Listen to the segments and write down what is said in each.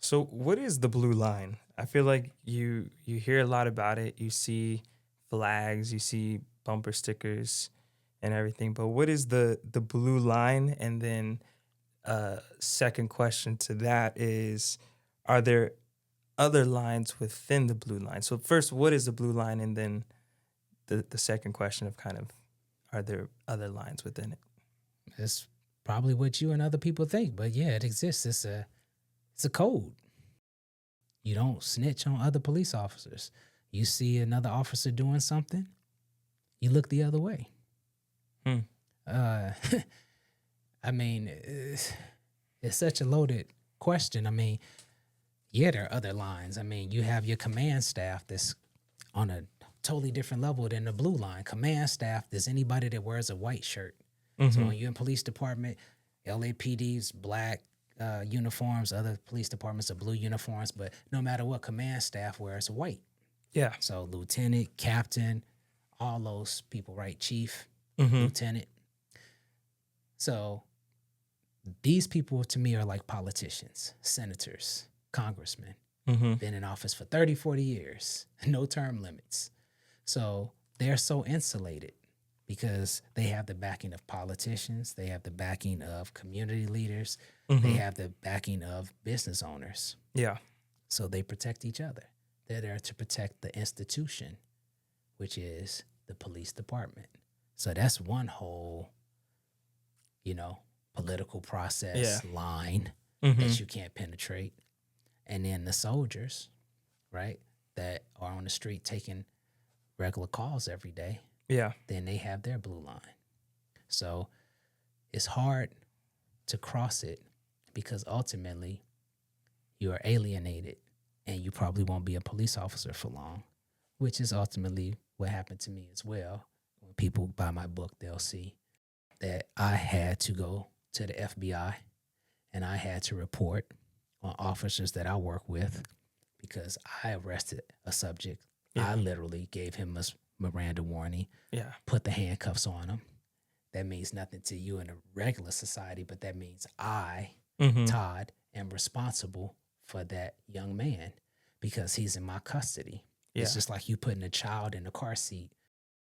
So what is the blue line? I feel like you hear a lot about it. You see flags, you see bumper stickers and everything. But what is the blue line? And then second question to that is, are there other lines within the blue line? So first, what is the blue line? And then the second question of kind of, are there other lines within it? It's probably what you and other people think, but yeah, it exists. It's a code. You don't snitch on other police officers. You see another officer doing something, you look the other way. Hmm. Uh, I mean, it's such a loaded question. I mean, yeah, there are other lines. I mean, you have your command staff that's on a totally different level than the blue line. Command staff is anybody that wears a white shirt. So when you're in police department, LAPD's black uniforms, other police departments are blue uniforms, but no matter what command staff wears white. Yeah. So lieutenant, captain, all those people, right? Chief, Mm-hmm. lieutenant. So these people to me are like politicians, senators, congressmen, Mm-hmm. been in office for 30, 40 years, no term limits. So they're so insulated because they have the backing of politicians, they have the backing of community leaders, they have the backing of business owners. Yeah. So they protect each other. They're there to protect the institution, which is the police department. So that's one whole, political process line that you can't penetrate. And then the soldiers, right, that are on the street taking regular calls every day, Yeah. then they have their blue line. So it's hard to cross it because ultimately you are alienated and you probably won't be a police officer for long, which is ultimately what happened to me as well. When people buy my book, they'll see that I had to go to the FBI and I had to report on officers that I work with because I arrested a subject. Yeah. I literally gave him a Miranda warning, Yeah. put the handcuffs on him. That means nothing to you in a regular society, but that means I, Todd, am responsible for that young man because he's in my custody. Yeah. It's just like you putting a child in a car seat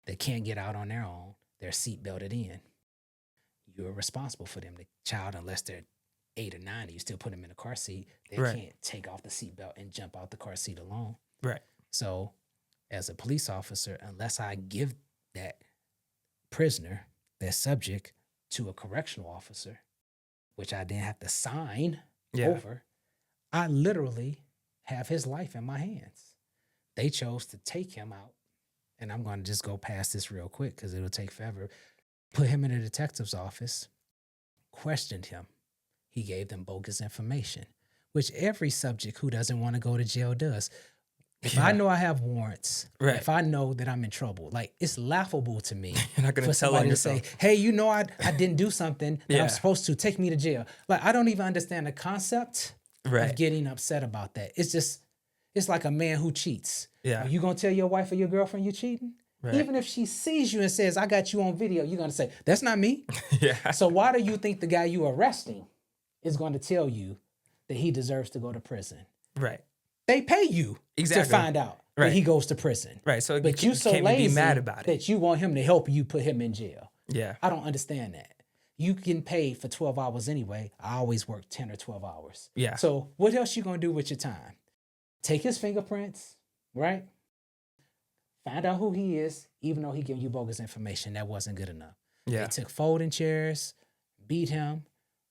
that can't get out on their own. They're seat belted in. You're responsible for them. The child, unless they're 8 or 9, you still put them in a car seat. They Right. can't take off the seatbelt and jump out the car seat alone. Right. So as a police officer, unless I give that prisoner, that subject, to a correctional officer, which I then have to sign over, I literally have his life in my hands. They chose to take him out, and I'm going to just go past this real quick because it'll take forever. Put him in a detective's office, questioned him. He gave them bogus information, which every subject who doesn't want to go to jail does. If I know I have warrants, Right. if I know that I'm in trouble, like it's laughable to me You're not gonna for tell on somebody to yourself. say, hey, I didn't do something that Yeah. I'm supposed to, take me to jail. Like I don't even understand the concept Right. of getting upset about that. It's like a man who cheats. Yeah. Are you gonna tell your wife or your girlfriend you're cheating? Right. Even if she sees you and says, I got you on video, you're gonna say, that's not me. Yeah. So why do you think the guy you arresting is going to tell you that he deserves to go to prison? Right. They pay you Exactly. to find out Right. that he goes to prison. Right. So But you you so can't lazy be mad about it. that you want him to help you put him in jail. Yeah. I don't understand that. You getting paid for 12 hours anyway. I always work 10 or 12 hours. Yeah. So what else you going to do with your time? Take his fingerprints, right? Find out who he is, even though he giving you bogus information. That wasn't good enough. Yeah. They took folding chairs, beat him,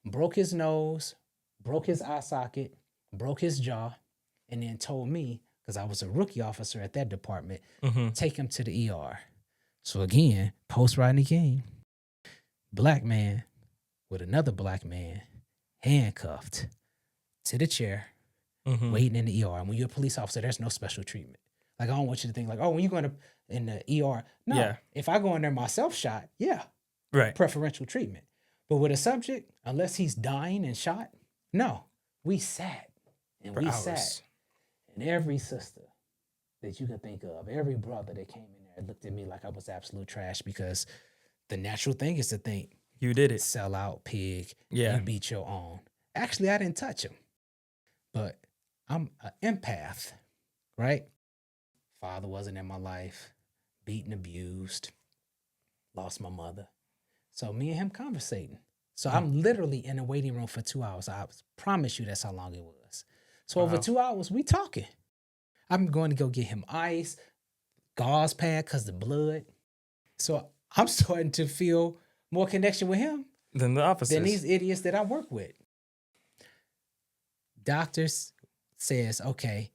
broke his nose, broke his eye socket, broke his jaw, and then told me, because I was a rookie officer at that department, take him to the ER. So again, post Rodney King, black man with another black man handcuffed to the chair, waiting in the ER. And when you're a police officer, there's no special treatment. Like, I don't want you to think like, oh, when you're going to in the ER. No, Yeah. if I go in there myself shot, yeah, Right. preferential treatment. But with a subject, unless he's dying and shot, no. We sat and For we hours. sat. And every sister that you can think of, every brother that came in there looked at me like I was absolute trash because the natural thing is to think, You did it. sell out, pig, Yeah. you beat your own. Actually, I didn't touch him. But I'm an empath, right? Father wasn't in my life, beaten, abused, lost my mother. So me and him conversating. So Mm. I'm literally in a waiting room for 2 hours. I promise you that's how long it was. So over Wow. 2 hours, we talking. I'm going to go get him ice, gauze pad, because the blood. So I'm starting to feel more connection with him Then the than officers. these idiots that I work with. Doctors says, okay,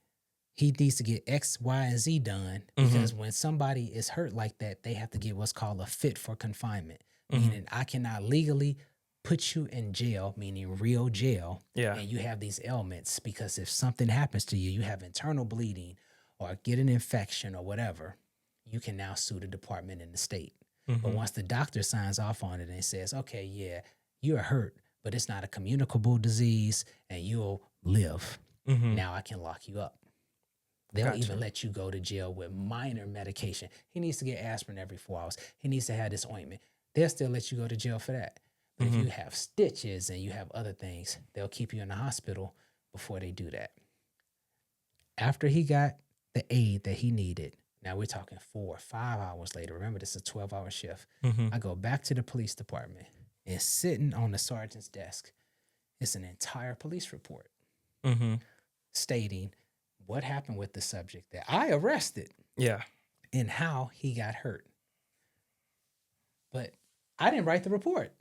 he needs to get X, Y, and Z done because when somebody is hurt like that, they have to get what's called a fit for confinement, meaning I cannot legally put you in jail, meaning real jail, Yeah. and you have these ailments because if something happens to you, you have internal bleeding or get an infection or whatever, you can now sue the department in the state. But once the doctor signs off on it and says, okay, yeah, you're hurt, but it's not a communicable disease and you'll live. Now I can lock you up. They'll Gotcha. even let you go to jail with minor medication. He needs to get aspirin every 4 hours. He needs to have this ointment. They'll still let you go to jail for that. But if you have stitches and you have other things, they'll keep you in the hospital before they do that. After he got the aid that he needed, now we're talking 4 or 5 hours later. Remember, this is a 12-hour shift. I go back to the police department and sitting on the sergeant's desk, it's an entire police report stating what happened with the subject that I arrested Yeah. and how he got hurt. But I didn't write the report.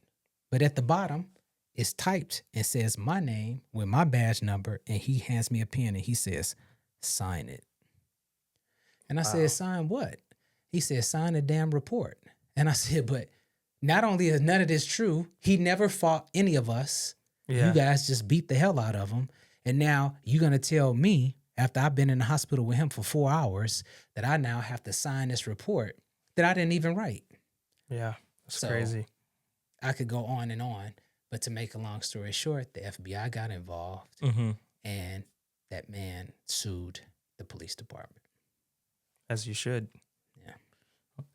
But at the bottom, it's typed and says my name with my badge number, and he hands me a pen and he says, sign it. And I Wow. said, sign what? He said, sign the damn report. And I said, but not only is none of this true, he never fought any of us. Yeah. You guys just beat the hell out of him. And now you're going to tell me, after I've been in the hospital with him for 4 hours, that I now have to sign this report that I didn't even write. Yeah. That's So, crazy. I could go on and on, but to make a long story short, the FBI got involved and that man sued the police department. As you should. Yeah.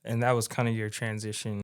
And that was kind of your transition